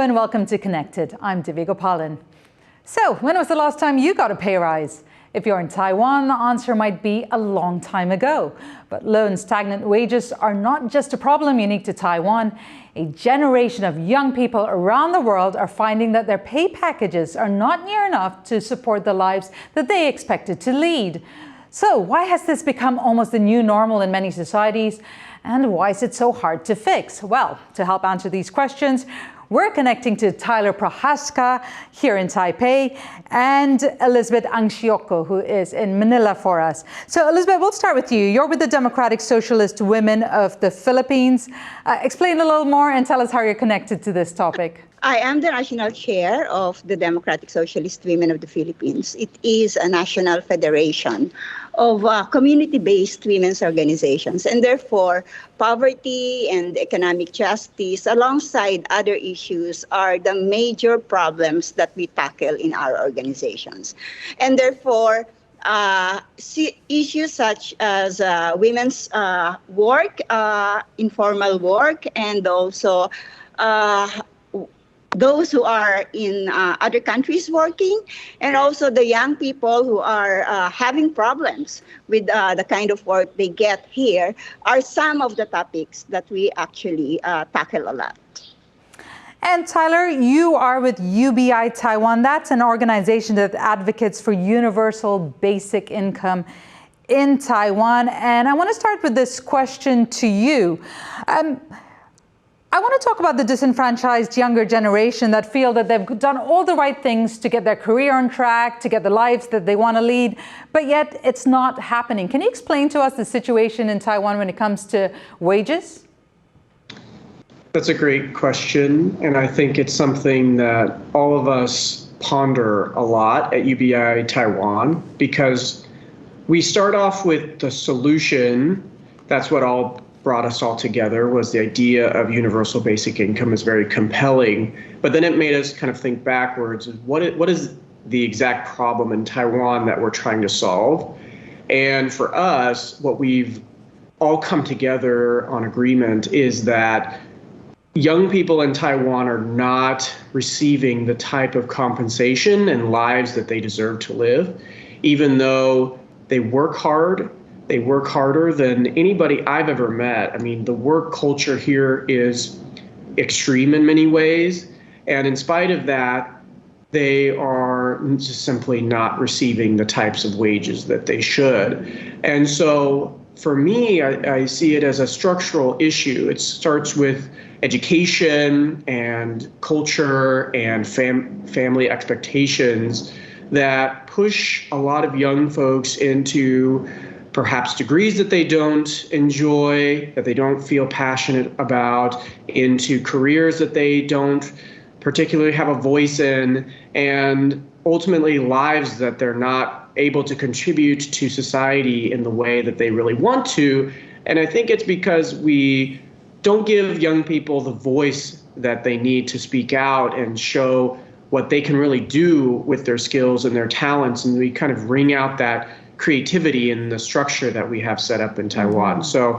and welcome to Connected. I'm Divya Gopalan. So, when was the last time you got a pay rise? If you're in Taiwan, the answer might be a long time ago. But low and stagnant wages are not just a problem unique to Taiwan. A generation of young people around the world are finding that their pay packages are not near enough to support the lives that they expected to lead. So, why has this become almost the new normal in many societies? And why is it so hard to fix? Well, to help answer these questions, we're connecting to Tyler Prohaska here in Taipei and Elizabeth Angsioko, who is in Manila for us. So Elizabeth, we'll start with you. You're with the Democratic Socialist Women of the Philippines. Explain a little more and tell us how you're connected to this topic. I am the national chair of the Democratic Socialist Women of the Philippines. It is a national federation of community-based women's organizations, and therefore poverty and economic justice alongside other issues are the major problems that we tackle in our organizations. And therefore issues such as women's work, informal work, and also those who are in other countries working, and also the young people who are having problems with the kind of work they get here are some of the topics that we actually tackle a lot. And Tyler, you are with UBI Taiwan. That's an organization that advocates for universal basic income in Taiwan. And I want to start with this question to you. I want to talk about the disenfranchised younger generation that feel that they've done all the right things to get their career on track, to get the lives that they want to lead, but yet it's not happening. Can you explain to us the situation in Taiwan when it comes to wages? That's a great question, and I think it's something that all of us ponder a lot at UBI Taiwan, because we start off with the solution. That's what all brought us all together, was the idea of universal basic income is very compelling. But then it made us kind of think backwards. What is the exact problem in Taiwan that we're trying to solve? And for us, what we've all come together on agreement is that young people in Taiwan are not receiving the type of compensation and lives that they deserve to live, even though they work hard. They work harder than anybody I've ever met. I mean, the work culture here is extreme in many ways. And in spite of that, they are just simply not receiving the types of wages that they should. And so for me, I see it as a structural issue. It starts with education and culture and family expectations that push a lot of young folks into perhaps degrees that they don't enjoy, that they don't feel passionate about, into careers that they don't particularly have a voice in, and ultimately lives that they're not able to contribute to society in the way that they really want to. And I think it's because we don't give young people the voice that they need to speak out and show what they can really do with their skills and their talents, and we kind of wring out that creativity in the structure that we have set up in Taiwan. So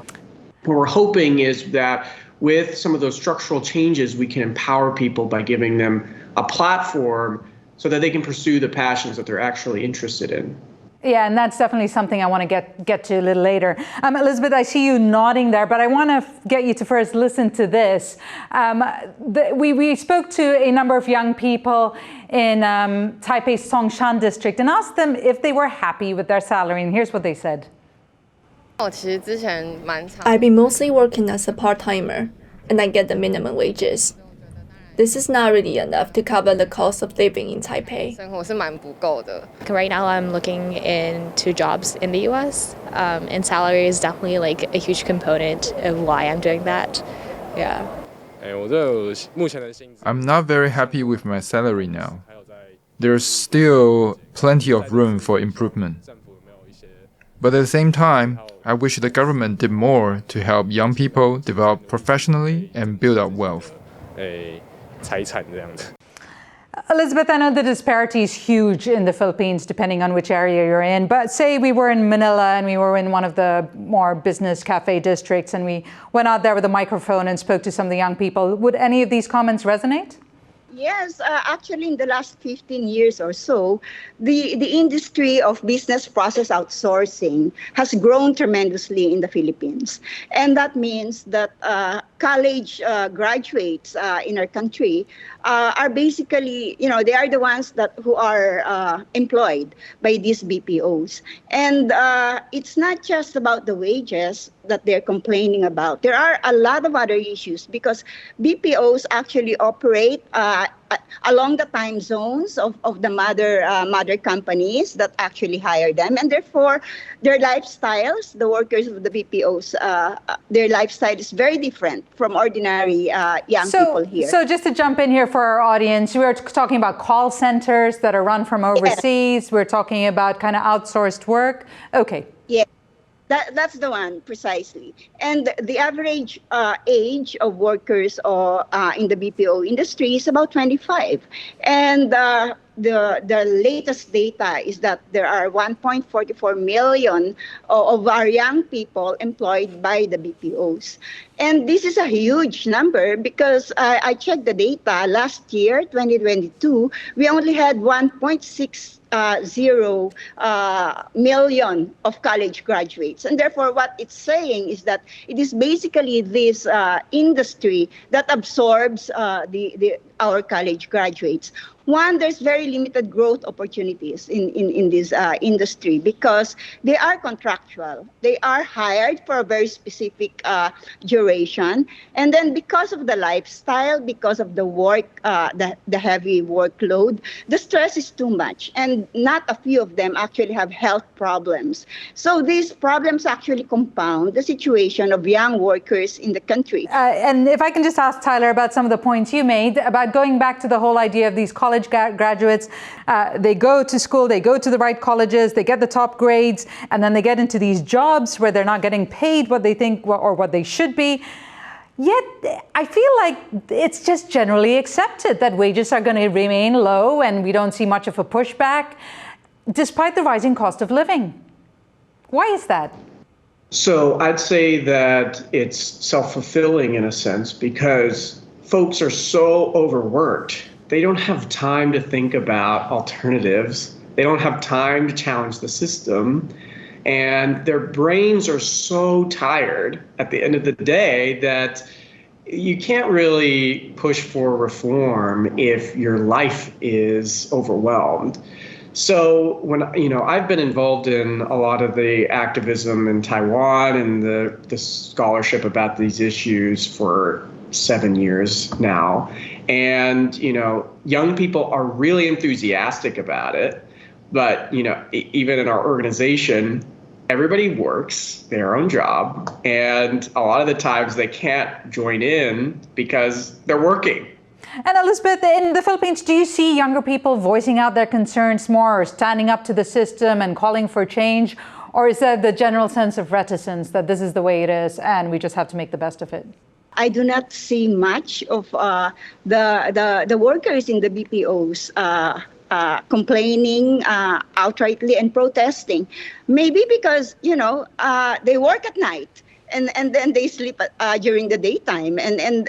what we're hoping is that with some of those structural changes, we can empower people by giving them a platform so that they can pursue the passions that they're actually interested in. Yeah, and that's definitely something I want to get to a little later. Elizabeth, I see you nodding there, but I want to get you to first listen to this. We spoke to a number of young people in Taipei's Songshan district and asked them if they were happy with their salary, and here's what they said. I've been mostly working as a part-timer, and I get the minimum wages. This is not really enough to cover the cost of living in Taipei. Right now I'm looking into jobs in the US, and salary is definitely like a huge component of why I'm doing that. Yeah. I'm not very happy with my salary now. There's still plenty of room for improvement. But at the same time, I wish the government did more to help young people develop professionally and build up wealth. Elizabeth, I know the disparity is huge in the Philippines, depending on which area you're in. But say we were in Manila and we were in one of the more business cafe districts and we went out there with a microphone and spoke to some of the young people. Would any of these comments resonate? Yes, actually, in the last 15 years or so, the industry of business process outsourcing has grown tremendously in the Philippines. And that means that college graduates in our country are basically, they are the ones who are employed by these BPOs. And it's not just about the wages that they're complaining about. There are a lot of other issues because BPOs actually operate along the time zones of the mother companies that actually hire them, and therefore their lifestyles, the workers of the BPOs, their lifestyle is very different from ordinary young people here. So just to jump in here for our audience, we are talking about call centers that are run from overseas. Yes. We're talking about kind of outsourced work. Okay. Yeah. That's the one, precisely. And the average age of workers in the BPO industry is about 25. And the latest data is that there are 1.44 million of our young people employed by the BPOs. And this is a huge number because I checked the data last year, 2022, we only had 1.60 million of college graduates. And therefore, what it's saying is that it is basically this industry that absorbs our college graduates. One, there's very limited growth opportunities in this industry because they are contractual. They are hired for a very specific duration. And then because of the lifestyle, because of the work, the heavy workload, the stress is too much. And not a few of them actually have health problems. So these problems actually compound the situation of young workers in the country. And if I can just ask Tyler about some of the points you made about going back to the whole idea of these college graduates, they go to school, they go to the right colleges, they get the top grades, and then they get into these jobs where they're not getting paid what they think or what they should be. Yet, I feel like it's just generally accepted that wages are going to remain low and we don't see much of a pushback, despite the rising cost of living. Why is that? So I'd say that it's self-fulfilling in a sense because folks are so overworked. They don't have time to think about alternatives. They don't have time to challenge the system. And their brains are so tired at the end of the day that you can't really push for reform if your life is overwhelmed. So when, I've been involved in a lot of the activism in Taiwan and the scholarship about these issues for 7 years now. And, young people are really enthusiastic about it. But, even in our organization, everybody works their own job. And a lot of the times they can't join in because they're working. And Elizabeth, in the Philippines, do you see younger people voicing out their concerns more or standing up to the system and calling for change? Or is there the general sense of reticence that this is the way it is and we just have to make the best of it? I do not see much of the workers in the BPOs complaining outrightly and protesting. Maybe because, they work at night and then they sleep during the daytime. And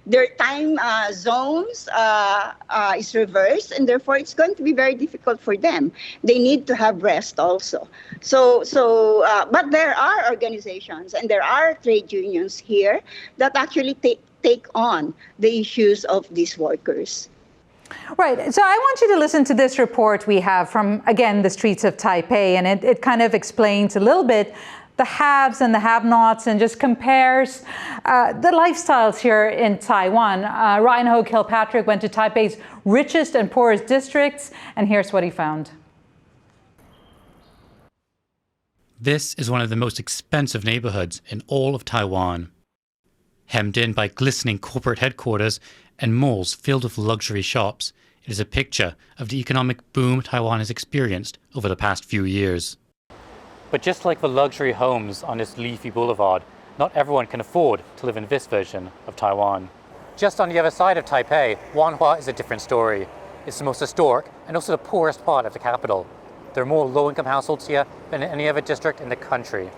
their time zones is reversed, and therefore it's going to be very difficult for them. They need to have rest also. But there are organizations and there are trade unions here that actually take on the issues of these workers. Right. So I want you to listen to this report we have from, again, the streets of Taipei, and it kind of explains a little bit the haves and the have-nots and just compares the lifestyles here in Taiwan. Ryan Ho-Kilpatrick went to Taipei's richest and poorest districts, and here's what he found. This is one of the most expensive neighborhoods in all of Taiwan. Hemmed in by glistening corporate headquarters and malls filled with luxury shops, it is a picture of the economic boom Taiwan has experienced over the past few years. But just like the luxury homes on this leafy boulevard, not everyone can afford to live in this version of Taiwan. Just on the other side of Taipei, Wanhua is a different story. It's the most historic and also the poorest part of the capital. There are more low-income households here than in any other district in the country.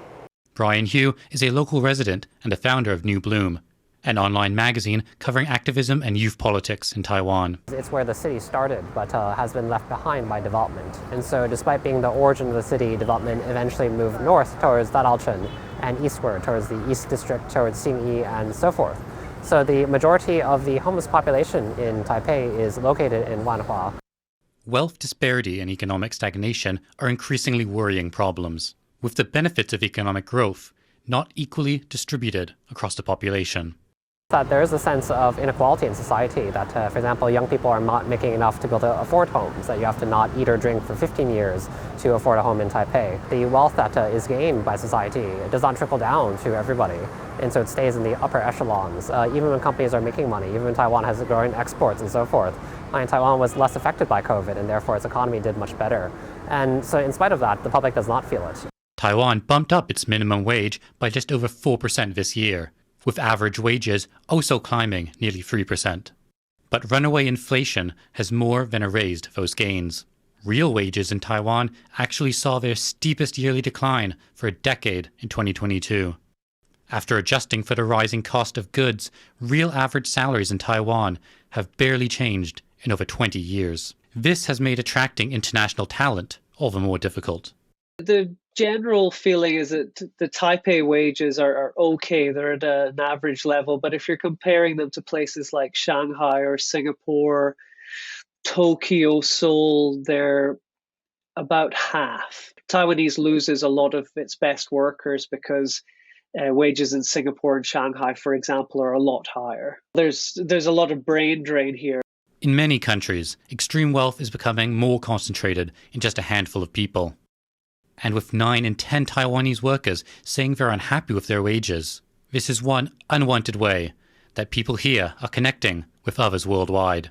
Brian Hugh is a local resident and the founder of New Bloom, an online magazine covering activism and youth politics in Taiwan. It's where the city started, but has been left behind by development. And so despite being the origin of the city, development eventually moved north towards Dadaocheng and eastward towards the East District, towards Xinyi, and so forth. So the majority of the homeless population in Taipei is located in Wanhua. Wealth disparity and economic stagnation are increasingly worrying problems, with the benefits of economic growth not equally distributed across the population. That there is a sense of inequality in society that, for example, young people are not making enough to be able to afford homes, that you have to not eat or drink for 15 years to afford a home in Taipei. The wealth that is gained by society, it does not trickle down to everybody, and so it stays in the upper echelons. Even when companies are making money, even when Taiwan has growing exports and so forth, Taiwan was less affected by COVID, and therefore its economy did much better. And so in spite of that, the public does not feel it. Taiwan bumped up its minimum wage by just over 4% this year, with average wages also climbing nearly 3%. But runaway inflation has more than erased those gains. Real wages in Taiwan actually saw their steepest yearly decline for a decade in 2022. After adjusting for the rising cost of goods, real average salaries in Taiwan have barely changed in over 20 years. This has made attracting international talent all the more difficult. The general feeling is that the Taipei wages are okay, they're at an average level, but if you're comparing them to places like Shanghai or Singapore, Tokyo, Seoul, they're about half. Taiwanese loses a lot of its best workers because wages in Singapore and Shanghai, for example, are a lot higher. There's a lot of brain drain here. In many countries, extreme wealth is becoming more concentrated in just a handful of people. And with 9 in 10 Taiwanese workers saying they're unhappy with their wages, this is one unwanted way that people here are connecting with others worldwide.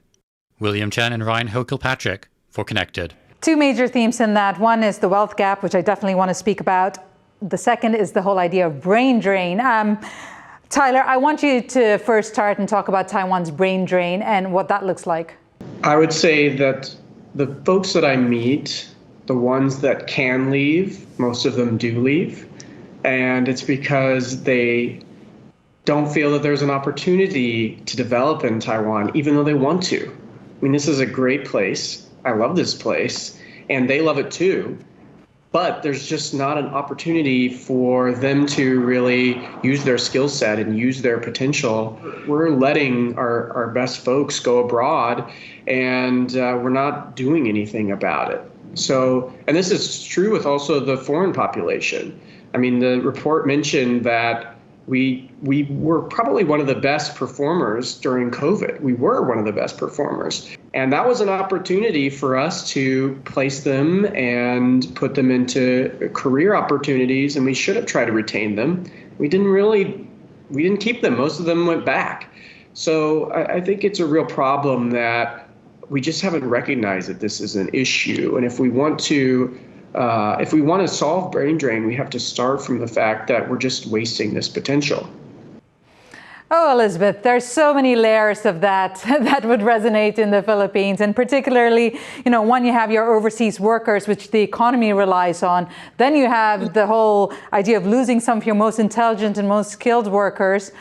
William Chen and Ryan Ho-Kilpatrick for Connected. Two major themes in that. One is the wealth gap, which I definitely want to speak about. The second is the whole idea of brain drain. Tyler, I want you to first start and talk about Taiwan's brain drain and what that looks like. I would say that the folks that I meet, the ones that can leave, most of them do leave. And it's because they don't feel that there's an opportunity to develop in Taiwan, even though they want to. I mean, this is a great place. I love this place, and they love it too. But there's just not an opportunity for them to really use their skill set and use their potential. We're letting our best folks go abroad, and we're not doing anything about it. So, and this is true with also the foreign population. I mean, the report mentioned that we were probably one of the best performers during COVID. We were one of the best performers. And that was an opportunity for us to place them and put them into career opportunities, and we should have tried to retain them. We didn't keep them. Most of them went back. So I think it's a real problem that we just haven't recognized that this is an issue. And if we want to solve brain drain, we have to start from the fact that we're just wasting this potential. Oh, Elizabeth, there's so many layers of that would resonate in the Philippines. And particularly, one, you have your overseas workers, which the economy relies on. Then you have the whole idea of losing some of your most intelligent and most skilled workers.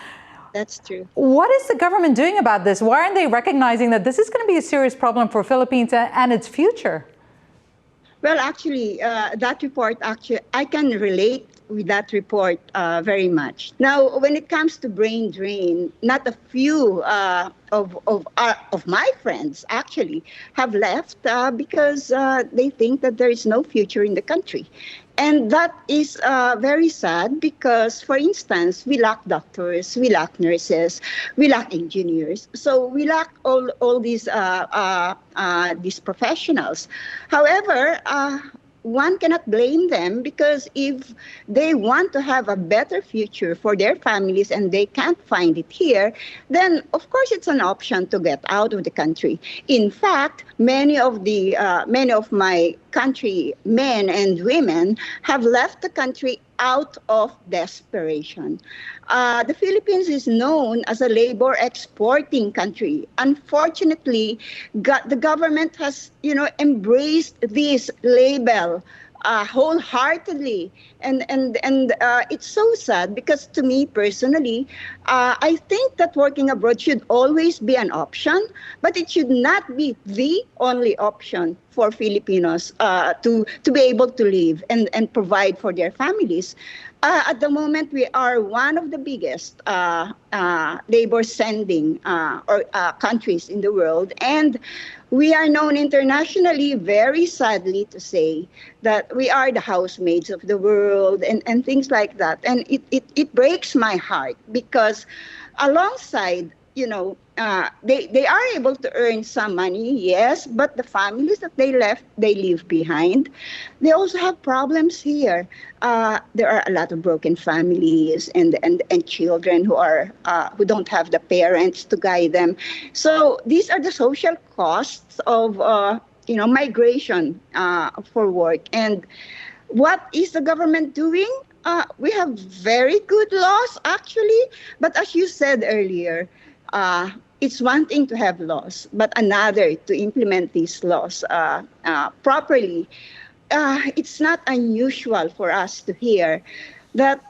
That's true. What is the government doing about this? Why aren't they recognizing that this is going to be a serious problem for Philippines and its future? Well, actually, that report, I can relate with that report very much. Now, when it comes to brain drain, not a few of my friends actually have left because they think that there is no future in the country. And that is very sad because, for instance, we lack doctors, we lack nurses, we lack engineers. So we lack all these professionals. However, one cannot blame them because if they want to have a better future for their families and they can't find it here, then of course it's an option to get out of the country. In fact, many of my countrymen and women have left the country out of desperation. The Philippines is known as a labor exporting country. Unfortunately, the government has, embraced this label wholeheartedly, and it's so sad because to me personally, I think that working abroad should always be an option, but it should not be the only option for Filipinos to be able to live and provide for their families. At the moment, we are one of the biggest labor sending countries in the world, and we are known internationally, very sadly to say, that we are the housemaids of the world and things like that. And it breaks my heart because alongside, they are able to earn some money, yes, but the families that they leave behind, they also have problems here. There are a lot of broken families and children who don't have the parents to guide them. So these are the social costs of migration for work. And what is the government doing? We have very good laws, actually, but as you said earlier, it's one thing to have laws, but another to implement these laws properly. It's not unusual for us to hear that,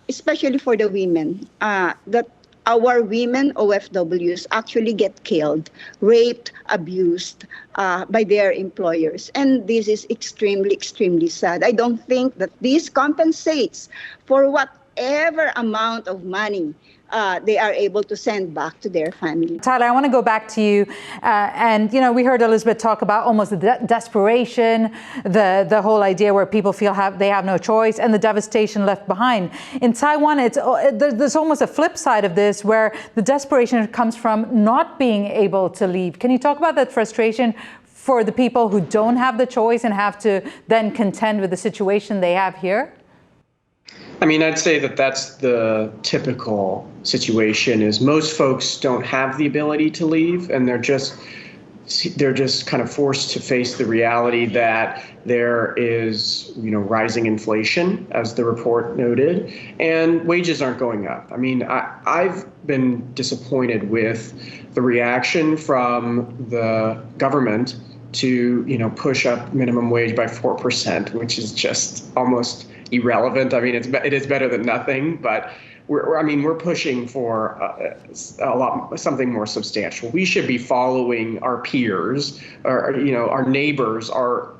especially for the women, that our women OFWs actually get killed, raped, abused by their employers. And this is extremely, extremely sad. I don't think that this compensates for whatever amount of money they are able to send back to their family. Tyler, I want to go back to you. We heard Elizabeth talk about almost the desperation, the whole idea where people feel they have no choice, and the devastation left behind. In Taiwan, there's almost a flip side of this, where the desperation comes from not being able to leave. Can you talk about that frustration for the people who don't have the choice and have to then contend with the situation they have here? I mean, I'd say that that's the typical situation. Is most folks don't have the ability to leave, and they're just kind of forced to face the reality that there is, rising inflation, as the report noted, and wages aren't going up. I mean, I've been disappointed with the reaction from the government to, push up minimum wage by 4%, which is just almost irrelevant. I mean, it is better than nothing, but we're pushing for something more substantial. We should be following our peers, or our neighbors. They're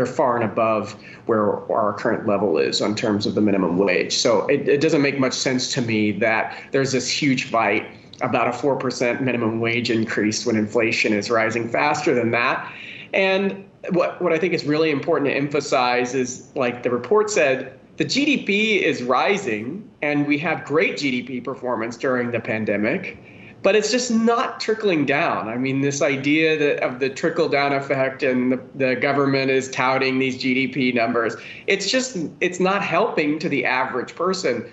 far and above where our current level is in terms of the minimum wage. So it doesn't make much sense to me that there's this huge fight about a 4% minimum wage increase when inflation is rising faster than that. And what I think is really important to emphasize is, like the report said, the GDP is rising and we have great GDP performance during the pandemic, but it's just not trickling down. I mean, this idea of the trickle down effect, and the government is touting these GDP numbers, it's not helping to the average person.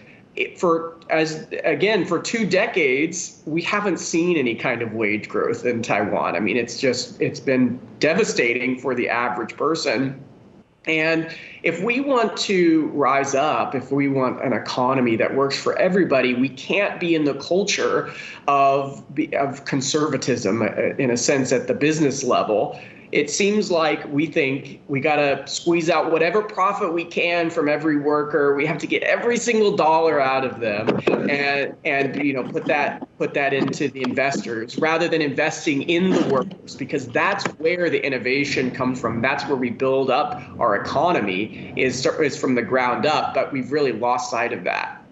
For 2 decades, we haven't seen any kind of wage growth in Taiwan. I mean, it's been devastating for the average person. And if we want to rise up, if we want an economy that works for everybody, we can't be in the culture of conservatism, in a sense, at the business level. It seems like we think we got to squeeze out whatever profit we can from every worker. We have to get every single dollar out of them and put that into the investors, rather than investing in the workers, because that's where the innovation comes from. That's where we build up our economy, is from the ground up, but we've really lost sight of that.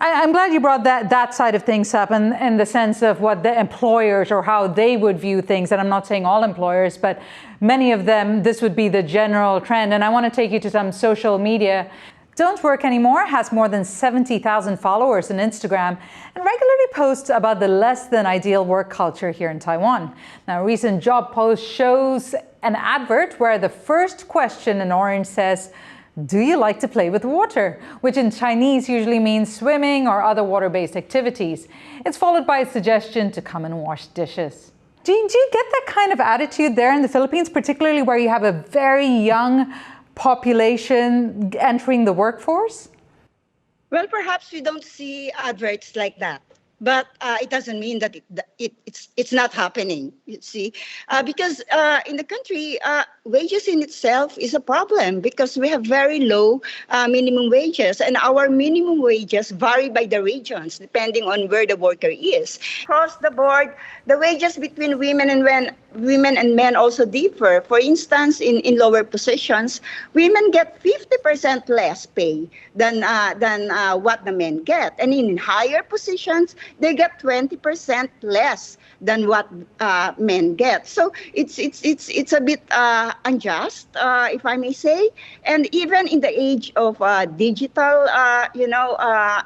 I'm glad you brought that side of things up, in the sense of what the employers, or how they would view things. And I'm not saying all employers, but many of them, this would be the general trend. And I want to take you to some social media. Don't Work Anymore has more than 70,000 followers on Instagram and regularly posts about the less than ideal work culture here in Taiwan. Now, a recent job post shows an advert where the first question in orange says, "Do you like to play with water?" which in Chinese usually means swimming or other water-based activities. It's followed by a suggestion to come and wash dishes. Do you get that kind of attitude there in the Philippines, particularly where you have a very young population entering the workforce? Well, perhaps we don't see adverts like that. But it doesn't mean that it's not happening, you see, because in the country, wages in itself is a problem because we have very low minimum wages, and our minimum wages vary by the regions depending on where the worker is. Across the board, the wages between women and men also differ. For instance, in lower positions, women get 50% less pay than what the men get, and in higher positions, they get 20% less than what men get. So it's a bit unjust, if I may say. And even in the age of digital,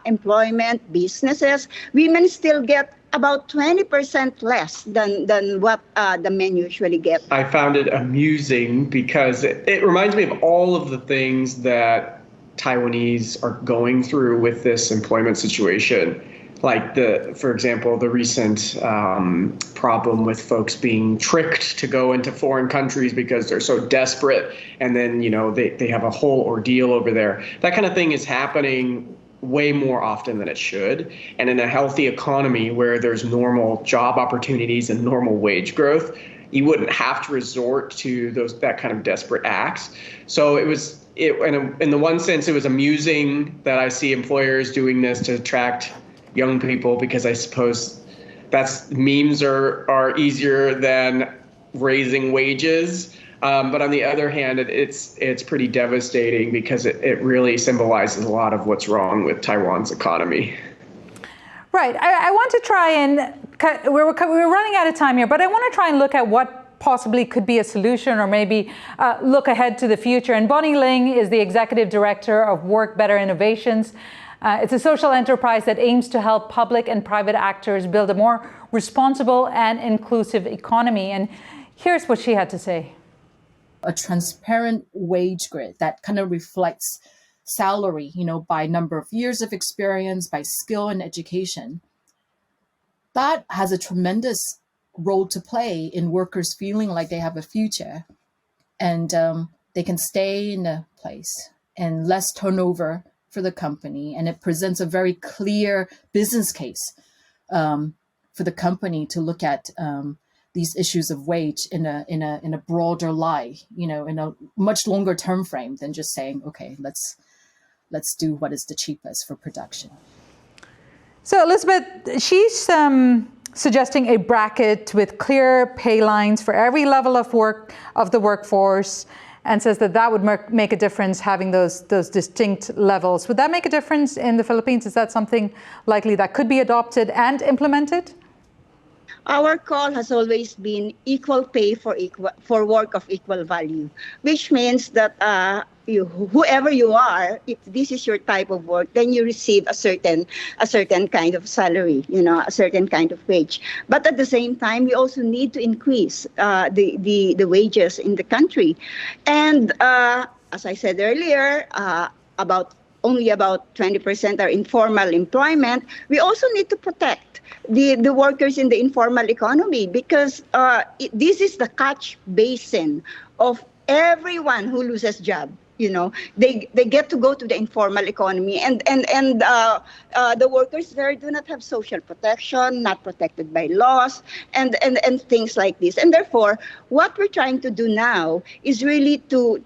employment, businesses, women still get about 20% less than what the men usually get. I found it amusing because it reminds me of all of the things that Taiwanese are going through with this employment situation. Like for example, the recent problem with folks being tricked to go into foreign countries because they're so desperate, and then they have a whole ordeal over there. That kind of thing is happening way more often than it should. And in a healthy economy where there's normal job opportunities and normal wage growth, you wouldn't have to resort to that kind of desperate acts. So in the one sense, it was amusing that I see employers doing this to attract young people, because I suppose memes are easier than raising wages. But on the other hand, it's pretty devastating because it really symbolizes a lot of what's wrong with Taiwan's economy. Right. I want to try and we're running out of time here, but I want to try and look at what possibly could be a solution, or maybe look ahead to the future. And Bonnie Ling is the executive director of Work Better Innovations. It's a social enterprise that aims to help public and private actors build a more responsible and inclusive economy. And here's what she had to say. A transparent wage grid that kind of reflects salary, by number of years of experience, by skill and education. That has a tremendous role to play in workers feeling like they have a future, and they can stay in a place, and less turnover for the company. And it presents a very clear business case for the company to look at these issues of wage in a broader light, in a much longer term frame than just saying, okay, let's do what is the cheapest for production. So Elizabeth, she's suggesting a bracket with clear pay lines for every level of the workforce, and says that would make a difference, having those distinct levels. Would that make a difference in the Philippines? Is that something likely that could be adopted and implemented? Our call has always been equal pay for work of equal value, which means that whoever you are, if this is your type of work, then you receive a certain kind of salary, a certain kind of wage. But at the same time, we also need to increase the wages in the country. And as I said earlier, only about 20% are informal employment. We also need to protect the workers in the informal economy, because this is the catch basin of everyone who loses job. They get to go to the informal economy, and the workers there do not have social protection, not protected by laws, and things like this. And therefore, what we're trying to do now is really to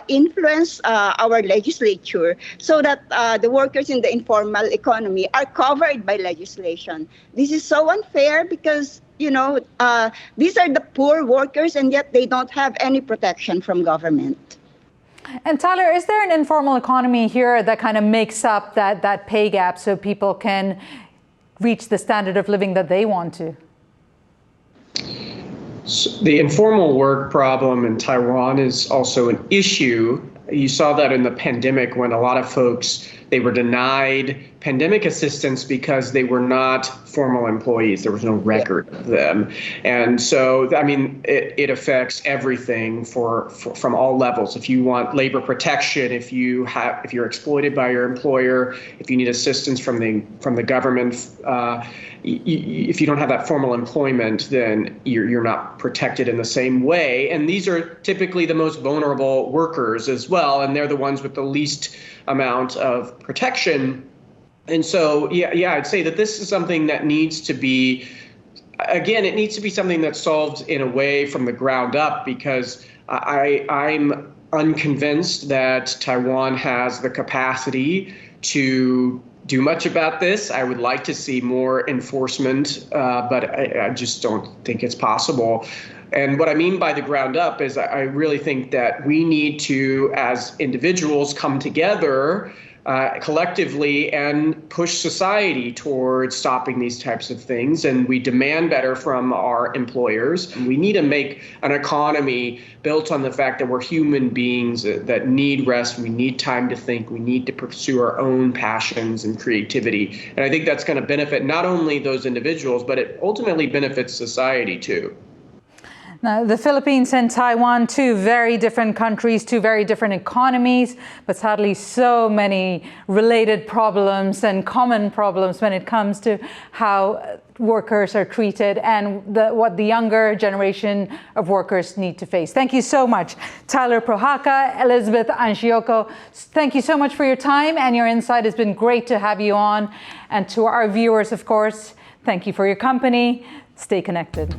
influence our legislature so that the workers in the informal economy are covered by legislation. This is so unfair because these are the poor workers, and yet they don't have any protection from government. And Tyler, is there an informal economy here that kind of makes up that pay gap so people can reach the standard of living that they want to? So the informal work problem in Taiwan is also an issue. You saw that in the pandemic when a lot of folks, they were denied pandemic assistance because they were not formal employees. There was no record of them. And so, it affects everything from all levels. If you want labor protection, if you're exploited by your employer, if you need assistance from the government, if you don't have that formal employment, then you're not protected in the same way. And these are typically the most vulnerable workers as well, and they're the ones with the least amount of protection. And so, I'd say that this is something that needs to be, again, it needs to be something that's solved in a way from the ground up, because I'm unconvinced that Taiwan has the capacity to do much about this. I would like to see more enforcement, but I just don't think it's possible. And what I mean by the ground up is I really think that we need to, as individuals, come together collectively and push society towards stopping these types of things. And we demand better from our employers. And we need to make an economy built on the fact that we're human beings that need rest. We need time to think. We need to pursue our own passions and creativity. And I think that's going to benefit not only those individuals, but it ultimately benefits society too. Now, the Philippines and Taiwan, two very different countries, two very different economies, but sadly so many related problems and common problems when it comes to how workers are treated and what the younger generation of workers need to face. Thank you so much, Tyler Prohaska, Elizabeth Anshioko. Thank you so much for your time and your insight. It's been great to have you on. And to our viewers, of course, thank you for your company. Stay connected.